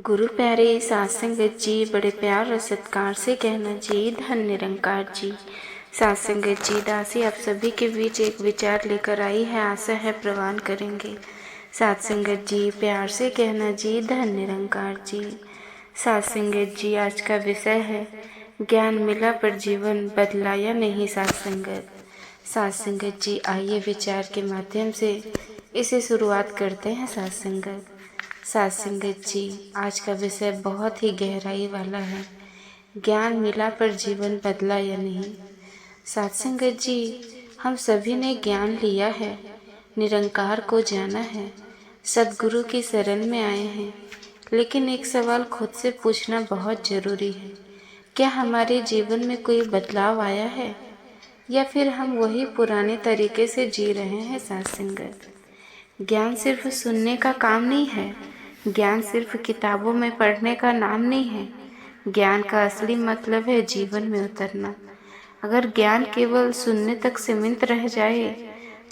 गुरु प्यारे साथ संगत जी, बड़े प्यार और सत्कार से कहना जी, धन निरंकार जी। साथ संगत जी, दासी आप सभी के बीच एक विचार लेकर आई है, आशा है प्रवान करेंगे। साथ संगत जी, प्यार से कहना जी, धन निरंकार जी। साथ संगत जी, आज का विषय है ज्ञान मिला पर जीवन बदला या नहीं। साथ संगत जी, आइए विचार के माध्यम से इसे शुरुआत करते हैं। साथ संगत जी, आज का विषय बहुत ही गहराई वाला है, ज्ञान मिला पर जीवन बदला या नहीं। साथ संगत जी, हम सभी ने ज्ञान लिया है, निरंकार को जाना है, सद्गुरु की शरण में आए हैं, लेकिन एक सवाल खुद से पूछना बहुत जरूरी है, क्या हमारे जीवन में कोई बदलाव आया है या फिर हम वही पुराने तरीके से जी रहे हैं। साथ संगत, ज्ञान सिर्फ सुनने का काम नहीं है, ज्ञान सिर्फ किताबों में पढ़ने का नाम नहीं है, ज्ञान का असली मतलब है जीवन में उतरना। अगर ज्ञान केवल सुनने तक सीमित रह जाए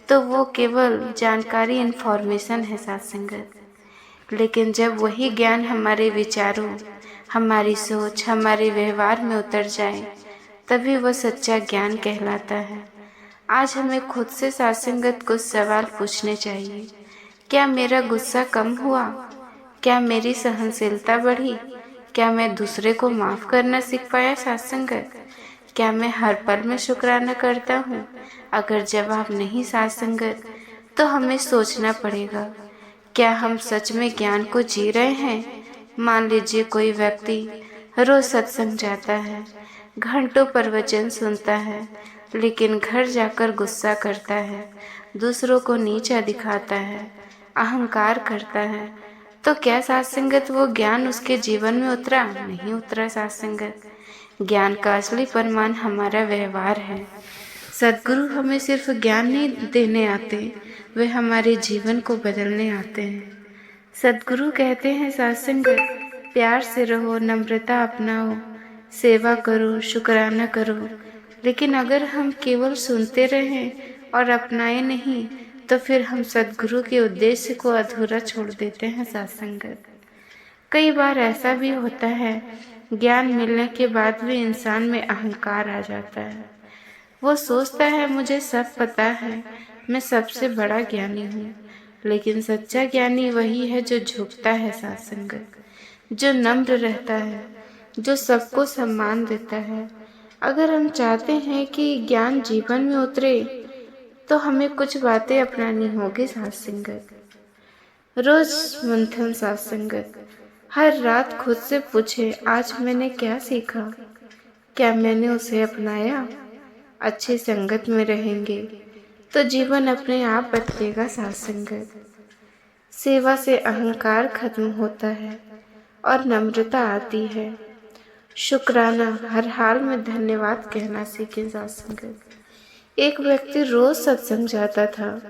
तो वो केवल जानकारी, इन्फॉर्मेशन है। साथ संगत, लेकिन जब वही ज्ञान हमारे विचारों, हमारी सोच, हमारे व्यवहार में उतर जाए तभी वह सच्चा ज्ञान कहलाता है। आज हमें खुद से साथ संगत कुछ सवाल पूछने चाहिए। क्या मेरा गुस्सा कम हुआ? क्या मेरी सहनशीलता बढ़ी? क्या मैं दूसरे को माफ़ करना सीख पाया? साथ संगत, क्या मैं हर पल में शुक्राना करता हूँ? अगर जवाब नहीं साथ संगत, तो हमें सोचना पड़ेगा, क्या हम सच में ज्ञान को जी रहे हैं? मान लीजिए कोई व्यक्ति रोज सत्संग जाता है, घंटों प्रवचन सुनता है, लेकिन घर जाकर गुस्सा करता है, दूसरों को नीचा दिखाता है, अहंकार करता है, तो क्या साथ संगत वो ज्ञान उसके जीवन में उतरा? नहीं उतरा। साथ संगत, ज्ञान का असली प्रमाण हमारा व्यवहार है। सद्गुरु हमें सिर्फ ज्ञान नहीं देने आते, वे हमारे जीवन को बदलने आते हैं। सद्गुरु कहते हैं साथ संगत, प्यार से रहो, नम्रता अपनाओ, सेवा करो, शुक्राना करो। लेकिन अगर हम केवल सुनते रहें और अपनाए नहीं, तो फिर हम सद्गुरु के उद्देश्य को अधूरा छोड़ देते हैं। साथ संगत, कई बार ऐसा भी होता है, ज्ञान मिलने के बाद भी इंसान में अहंकार आ जाता है। वो सोचता है मुझे सब पता है, मैं सबसे बड़ा ज्ञानी हूँ। लेकिन सच्चा ज्ञानी वही है जो झुकता है। साथ संगत, जो नम्र रहता है, जो सबको सम्मान देता है। अगर हम चाहते हैं कि ज्ञान जीवन में उतरे तो हमें कुछ बातें अपनानी होगी। साथ संगत, रोज मंथन। साथ संगत, हर रात खुद से पूछे, आज मैंने क्या सीखा? क्या मैंने उसे अपनाया? अच्छी संगत में रहेंगे तो जीवन अपने आप बदलेगा। साथ संगत, सेवा से अहंकार खत्म होता है और नम्रता आती है। शुक्राना, हर हाल में धन्यवाद कहना सीखें। साथ संगत, एक व्यक्ति रोज सत्संग जाता था,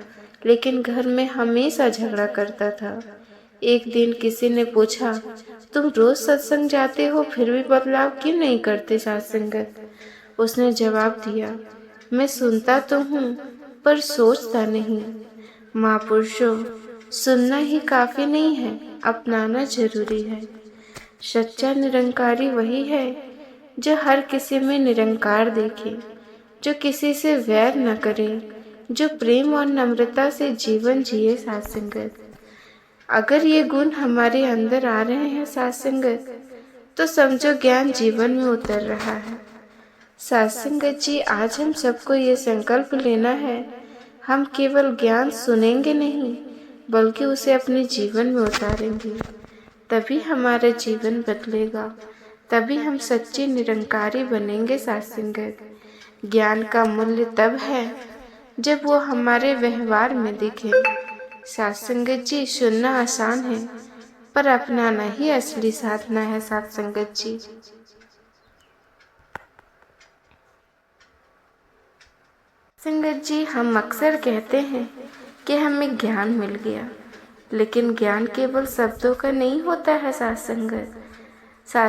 लेकिन घर में हमेशा झगड़ा करता था। एक दिन किसी ने पूछा, तुम रोज सत्संग जाते हो फिर भी बदलाव क्यों नहीं करते? साथ संगत, उसने जवाब दिया, मैं सुनता तो हूँ पर सोचता नहीं। महापुरुषों, सुनना ही काफी नहीं है, अपनाना जरूरी है। सच्चा निरंकारी वही है जो हर किसी में निरंकार देखे, जो किसी से वैर न करे, जो प्रेम और नम्रता से जीवन जिए। साथ संगत, अगर ये गुण हमारे अंदर आ रहे हैं साथ संगत, तो समझो ज्ञान जीवन में उतर रहा है। साथ संगत जी, आज हम सबको ये संकल्प लेना है, हम केवल ज्ञान सुनेंगे नहीं बल्कि उसे अपने जीवन में उतारेंगे। तभी हमारा जीवन बदलेगा, तभी हम सच्चे निरंकारी बनेंगे। साथ संगत, ज्ञान का मूल्य तब है जब वो हमारे व्यवहार में दिखे। साथ संगत जी, सुनना आसान है पर अपनाना ही असली साधना है। साथ संगत जी, हम अक्सर कहते हैं कि हमें ज्ञान मिल गया, लेकिन ज्ञान केवल शब्दों का नहीं होता है। साथ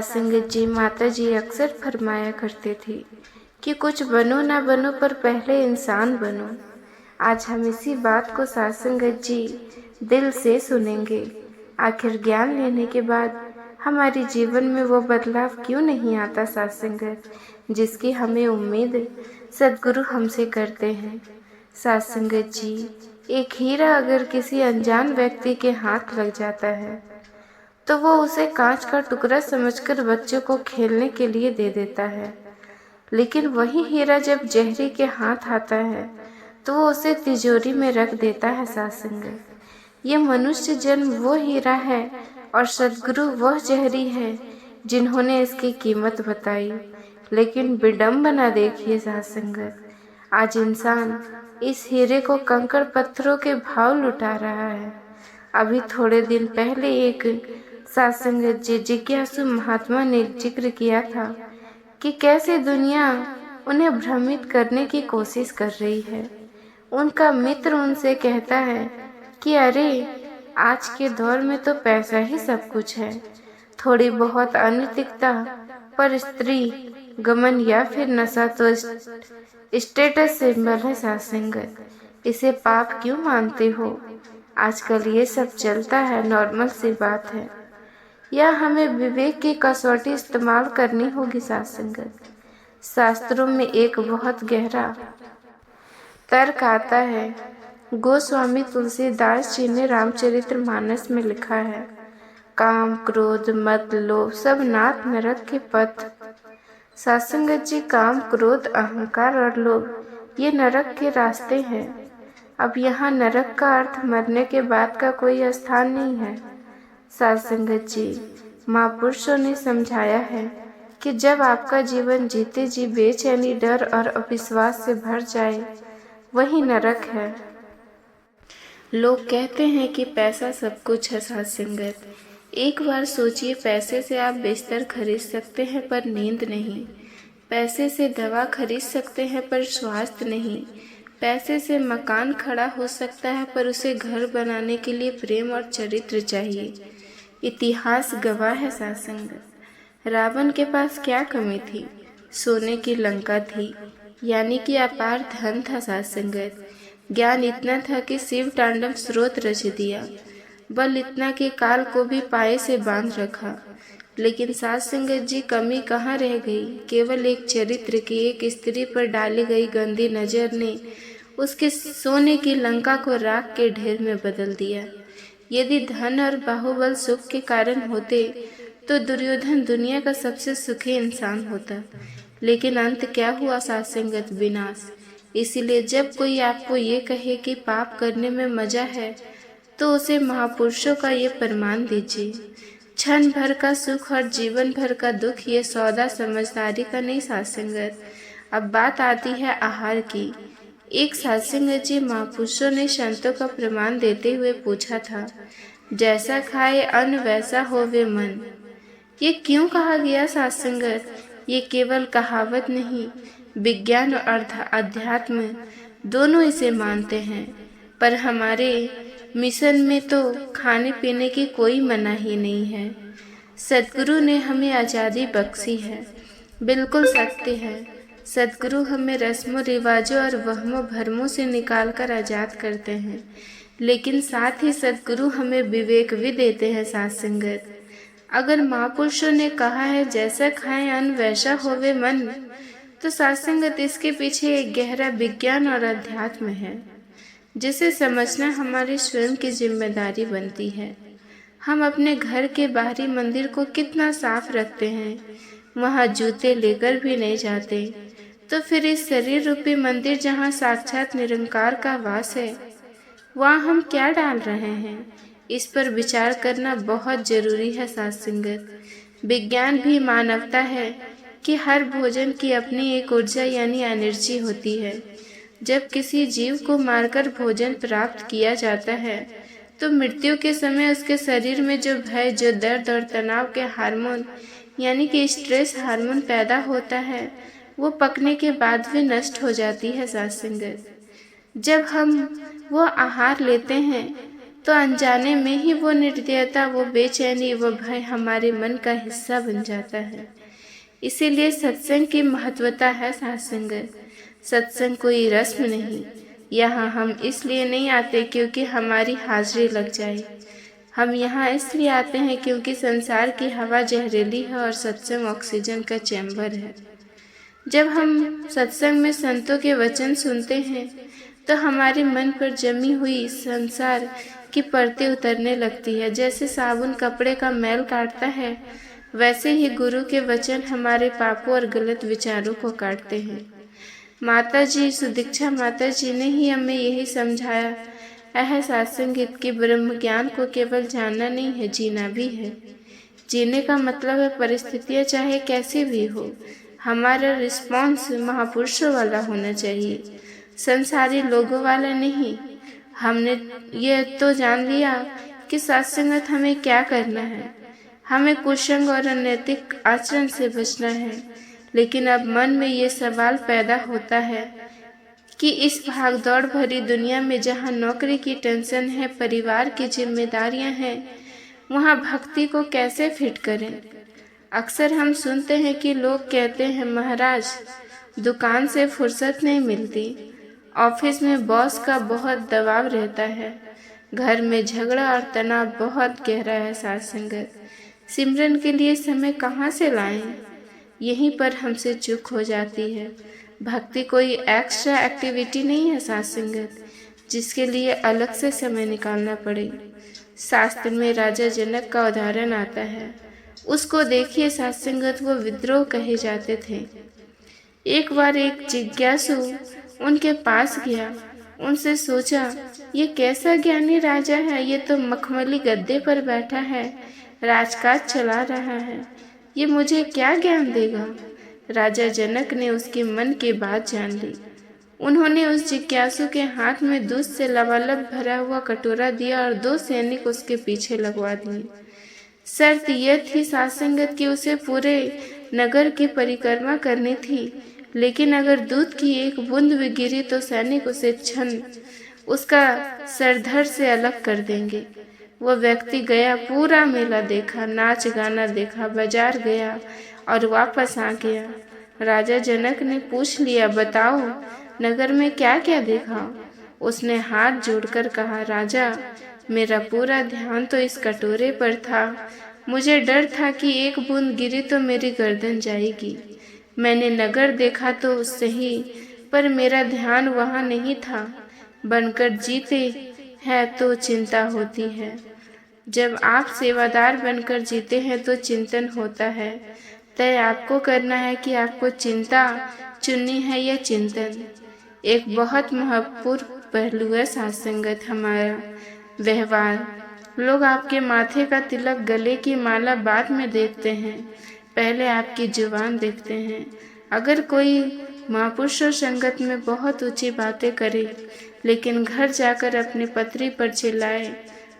संगत जी, माता जी अक्सर फरमाया करते थे कि कुछ बनो ना बनो पर पहले इंसान बनो। आज हम इसी बात को साथ संगत जी दिल से सुनेंगे। आखिर ज्ञान लेने के बाद हमारे जीवन में वो बदलाव क्यों नहीं आता सत्संगत, जिसकी हमें उम्मीद सद्गुरु हमसे करते हैं। सत्संगत जी, एक हीरा अगर किसी अनजान व्यक्ति के हाथ लग जाता है तो वो उसे कांच का टुकड़ा समझकर बच्चों को खेलने के लिए दे देता है, लेकिन वही हीरा जब जहरी के हाथ आता है तो वो उसे तिजोरी में रख देता है। सत्संगत, ये मनुष्य जन्म वो हीरा है और सद्गुरु वह जहरी है जिन्होंने इसकी कीमत बताई। लेकिन विडंबना देखिए सत्संगत, आज इंसान इस हीरे को कंकड़ पत्थरों के भाव लुटा रहा है। अभी थोड़े दिन पहले एक सत्संगत जी जिज्ञासु महात्मा ने जिक्र किया था कि कैसे दुनिया उन्हें भ्रमित करने की कोशिश कर रही है। उनका मित्र उनसे कहता है कि अरे, आज के दौर में तो पैसा ही सब कुछ है, थोड़ी बहुत अनैतिकता पर स्त्री गमन या फिर नशा तो स्टेटस सिंबल है। सत्संगत, इसे पाप क्यों मानते हो? आजकल ये सब चलता है, नॉर्मल सी बात है, या हमें विवेक की कसौटी इस्तेमाल करनी होगी। सत्संगत, शास्त्रों में एक बहुत गहरा तर्क आता है। गोस्वामी तुलसीदास जी ने रामचरितमानस में लिखा है, काम क्रोध मद लोभ सब नाथ नरक के पथ। सत्संगत जी, काम क्रोध अहंकार और लोभ ये नरक के रास्ते हैं। अब यहाँ नरक का अर्थ मरने के बाद का कोई स्थान नहीं है। सत्संगत जी, महापुरुषों ने समझाया है कि जब आपका जीवन जीते जी बेचैनी, डर और अविश्वास से भर जाए, वही नरक है। लोग कहते हैं कि पैसा सब कुछ है। सत्संगत, एक बार सोचिए, पैसे से आप बिस्तर खरीद सकते हैं पर नींद नहीं, पैसे से दवा खरीद सकते हैं पर स्वास्थ्य नहीं, पैसे से मकान खड़ा हो सकता है पर उसे घर बनाने के लिए प्रेम और चरित्र चाहिए। इतिहास गवाह है। सत्संगत, रावण के पास क्या कमी थी? सोने की लंका थी, यानी कि अपार धन था। सत्संगत, ज्ञान इतना था कि शिव तांडव स्रोत रच दिया, बल इतना कि काल को भी पाए से बांध रखा। लेकिन सत्संगत जी, कमी कहाँ रह गई? केवल एक चरित्र की, एक स्त्री पर डाली गई गंदी नजर ने उसके सोने की लंका को राख के ढेर में बदल दिया। यदि धन और बाहुबल सुख के कारण होते तो दुर्योधन दुनिया का सबसे सुखी इंसान होता, लेकिन अंत क्या हुआ? सत्संगत, विनाश। इसीलिए जब कोई आपको ये कहे कि पाप करने में मजा है, तो उसे महापुरुषों का ये प्रमाण दीजिए। क्षण भर का सुख और जीवन भर का दुख ये सौदा समझदारी का नहीं। सत्संगत, अब बात आती है आहार की। एक सत्संगत जी, महापुरुषों ने संतों का प्रमाण देते हुए पूछा था, जैसा खाए अन्न वैसा होवे मन। ये क्यों कहा गया? सत्संगत, ये केवल कहावत नहीं, विज्ञान और अध्यात्म दोनों इसे मानते हैं। पर हमारे मिशन में तो खाने पीने की कोई मनाही नहीं है। सद्गुरु ने हमें आज़ादी बख्शी है, बिल्कुल सत्य है। सद्गुरु हमें रस्मों रिवाजों और वहमों भरमों से निकालकर आज़ाद करते हैं, लेकिन साथ ही सद्गुरु हमें विवेक भी देते हैं। सत्संगत, अगर महापुरुषों ने कहा है जैसा खाएं अन्न वैसा होवे मन, तो सत्संगत इसके पीछे एक गहरा विज्ञान और अध्यात्म है, जिसे समझना हमारी स्वयं की जिम्मेदारी बनती है। हम अपने घर के बाहरी मंदिर को कितना साफ रखते हैं, वहाँ जूते लेकर भी नहीं जाते, तो फिर इस शरीर रूपी मंदिर जहाँ साक्षात निरंकार का वास है, वहाँ हम क्या डाल रहे हैं? इस पर विचार करना बहुत जरूरी है। सत्संगत, विज्ञान भी मानवता है कि हर भोजन की अपनी एक ऊर्जा यानी एनर्जी होती है। जब किसी जीव को मारकर भोजन प्राप्त किया जाता है, तो मृत्यु के समय उसके शरीर में जो भय, जो दर्द और तनाव के हार्मोन यानी कि स्ट्रेस हार्मोन पैदा होता है, वो पकने के बाद भी नष्ट हो जाती है। सत्संगत, जब हम वो आहार लेते हैं तो अनजाने में ही वो निर्दयता, वो बेचैनी, वो भय हमारे मन का हिस्सा बन जाता है। इसीलिए सत्संग की महत्वता है। सत्संगत, सत्संग कोई रस्म नहीं। यहाँ हम इसलिए नहीं आते क्योंकि हमारी हाजिरी लग जाए, हम यहाँ इसलिए आते हैं क्योंकि संसार की हवा जहरीली है और सत्संग ऑक्सीजन का चैम्बर है। जब हम सत्संग में संतों के वचन सुनते हैं तो हमारे मन पर जमी हुई संसार की परतें उतरने लगती है। जैसे साबुन कपड़े का मैल काटता है, वैसे ही गुरु के वचन हमारे पापों और गलत विचारों को काटते हैं। माता जी, सुदीक्षा माता जी ने ही हमें यही समझाया है, सत्संग की ब्रह्म ज्ञान को केवल जानना नहीं है, जीना भी है। जीने का मतलब है परिस्थितियाँ चाहे कैसी भी हो, हमारा रिस्पॉन्स महापुरुषों वाला होना चाहिए, संसारी लोगों वाला नहीं। हमने ये तो जान लिया कि सत्संगत हमें क्या करना है, हमें कुसंग और अनैतिक आचरण से बचना है। लेकिन अब मन में ये सवाल पैदा होता है कि इस भागदौड़ भरी दुनिया में जहाँ नौकरी की टेंशन है, परिवार की जिम्मेदारियां हैं, वहाँ भक्ति को कैसे फिट करें। अक्सर हम सुनते हैं कि लोग कहते हैं, महाराज दुकान से फुर्सत नहीं मिलती, ऑफिस में बॉस का बहुत दबाव रहता है, घर में झगड़ा और तनाव बहुत गहरा है, सत्संगत सिमरन के लिए समय कहाँ से लाएं। यहीं पर हमसे चूक हो जाती है। भक्ति कोई एक्स्ट्रा एक्टिविटी नहीं है सत्संगत, जिसके लिए अलग से समय निकालना पड़े। शास्त्र में राजा जनक का उदाहरण आता है, उसको देखिए सत्संगत, वो विद्रोह कहे जाते थे। एक बार एक जिज्ञासु उनके पास गया, उनसे सोचा, ये कैसा ज्ञानी राजा है, ये तो मखमली गद्दे पर बैठा है, राजकाज चला रहा है, ये मुझे क्या ज्ञान देगा। राजा जनक ने उसके मन की बात जान ली। उन्होंने उस जिज्ञासु के हाथ में दूध से लबालब भरा हुआ कटोरा दिया और 2 सैनिक उसके पीछे लगवा दिए। शर्त यह थी सत्संगत की उसे पूरे नगर की परिक्रमा करनी थी, लेकिन अगर दूध की एक बूंद भी गिरी तो सैनिक उसे क्षण उसका सरधड़ से अलग कर देंगे। वह व्यक्ति गया, पूरा मेला देखा, नाच गाना देखा, बाजार गया और वापस आ गया। राजा जनक ने पूछ लिया, बताओ नगर में क्या क्या देखा। उसने हाथ जोड़कर कहा, राजा मेरा पूरा ध्यान तो इस कटोरे पर था, मुझे डर था कि एक बूंद गिरी तो मेरी गर्दन जाएगी। मैंने नगर देखा तो सही, पर मेरा ध्यान वहाँ नहीं था। बनकर जीते हैं तो चिंता होती है, जब आप सेवादार बनकर जीते हैं तो चिंतन होता है। तय आपको करना है कि आपको चिंता चुननी है या चिंतन। एक बहुत महत्वपूर्ण पहलू है सत्संगत हमारा व्यवहार। लोग आपके माथे का तिलक, गले की माला बाद में देखते हैं, पहले आपकी जुबान देखते हैं। अगर कोई महापुरुषों संगत में बहुत ऊंची बातें करे, लेकिन घर जाकर अपनी पत्नी पर चिल्लाए,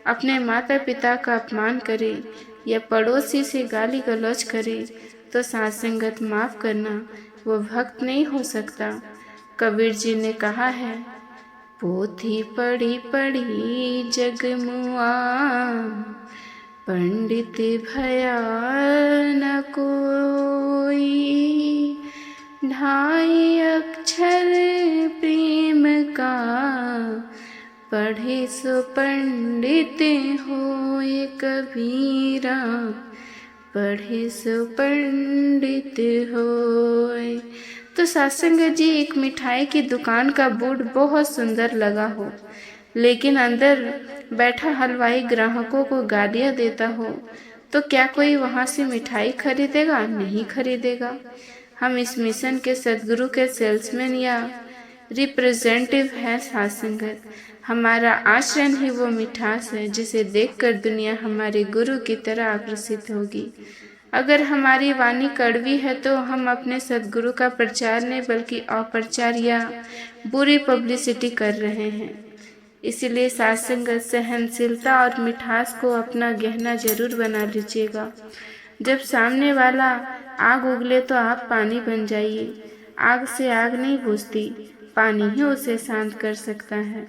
अपने माता पिता का अपमान करे या पड़ोसी से गाली गलौज करे, तो सत्संगत माफ करना, वो भक्त नहीं हो सकता। कबीर जी ने कहा है, पोथी पढ़ी पढ़ी जग मुआ, पंडित भया न कोई, ढाई अक्षर प्रेम का, पढ़े सो पंडित होए कबीरा, पढ़े सो पंडित होए। तो सत्संग जी, एक मिठाई की दुकान का बोर्ड बहुत सुंदर लगा हो, लेकिन अंदर बैठा हलवाई ग्राहकों को गालियां देता हो, तो क्या कोई वहां से मिठाई खरीदेगा? नहीं खरीदेगा। हम इस मिशन के सदगुरु के सेल्समैन या रिप्रेजेंटेटिव है सत्संगत। हमारा आचरण ही वो मिठास है जिसे देखकर दुनिया हमारे गुरु की तरह आकर्षित होगी। अगर हमारी वाणी कड़वी है तो हम अपने सदगुरु का प्रचार नहीं बल्कि अप्रचार या बुरी पब्लिसिटी कर रहे हैं। इसलिए सत्संगत सहनशीलता और मिठास को अपना गहना जरूर बना लीजिएगा। जब सामने वाला आग उगले तो आप पानी बन जाइए। आग से आग नहीं बुझती, पानी ही उसे शांत कर सकता है।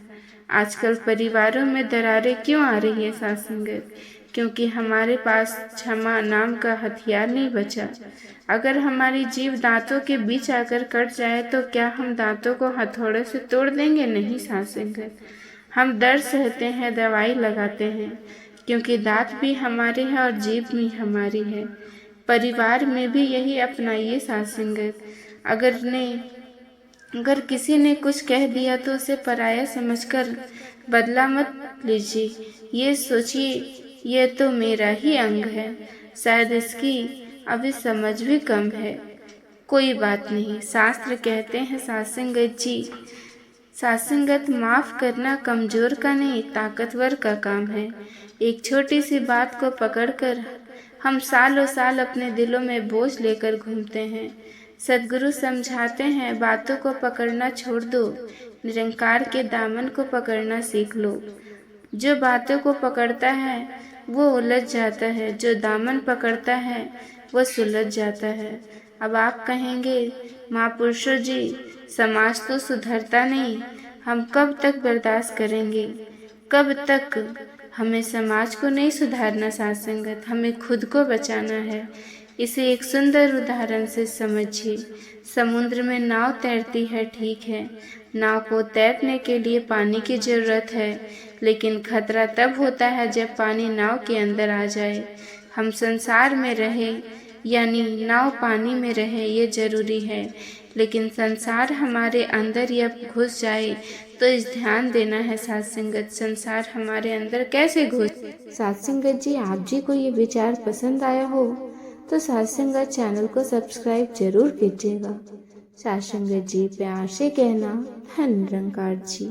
आजकल परिवारों में दरारें क्यों आ रही है सत्संगत? क्योंकि हमारे पास क्षमा नाम का हथियार नहीं बचा। अगर हमारी जीभ दांतों के बीच आकर कट जाए तो क्या हम दांतों को हथौड़े से तोड़ देंगे? नहीं सत्संगत। हम दर्द सहते हैं, दवाई लगाते हैं, क्योंकि दांत भी हमारे हैं और जीभ भी हमारी है। परिवार में भी यही अपनाइए साथ संगत। अगर किसी ने कुछ कह दिया तो उसे पराया समझकर बदला मत लीजिए। ये सोचिए, ये तो मेरा ही अंग है, शायद इसकी अभी समझ भी कम है। कोई बात नहीं, शास्त्र कहते हैं सासंगत जी, सासंगत माफ करना कमजोर का नहीं ताकतवर का काम है। एक छोटी सी बात को पकड़कर हम सालों साल अपने दिलों में बोझ लेकर घूमते हैं। सद्गुरु समझाते हैं, बातों को पकड़ना छोड़ दो, निरंकार के दामन को पकड़ना सीख लो। जो बातों को पकड़ता है वो उलझ जाता है, जो दामन पकड़ता है वो सुलझ जाता है। अब आप कहेंगे, महापुरुषों जी, समाज तो सुधरता नहीं, हम कब तक बर्दाश्त करेंगे? कब तक? हमें समाज को नहीं सुधारना साथ संगत, हमें खुद को बचाना है। इसे एक सुंदर उदाहरण से समझिए। समुद्र में नाव तैरती है, ठीक है, नाव को तैरने के लिए पानी की जरूरत है, लेकिन खतरा तब होता है जब पानी नाव के अंदर आ जाए। हम संसार में रहे यानी नाव पानी में रहे, ये जरूरी है, लेकिन संसार हमारे अंदर या घुस जाए तो इस ध्यान देना है साथ संगत, संसार हमारे अंदर कैसे घुस। साथ संगत जी, आप जी को ये विचार पसंद आया हो तो साथ संगत चैनल को सब्सक्राइब जरूर कीजिएगा। साथ संगत जी, प्यार से कहना, धन निरंकार जी।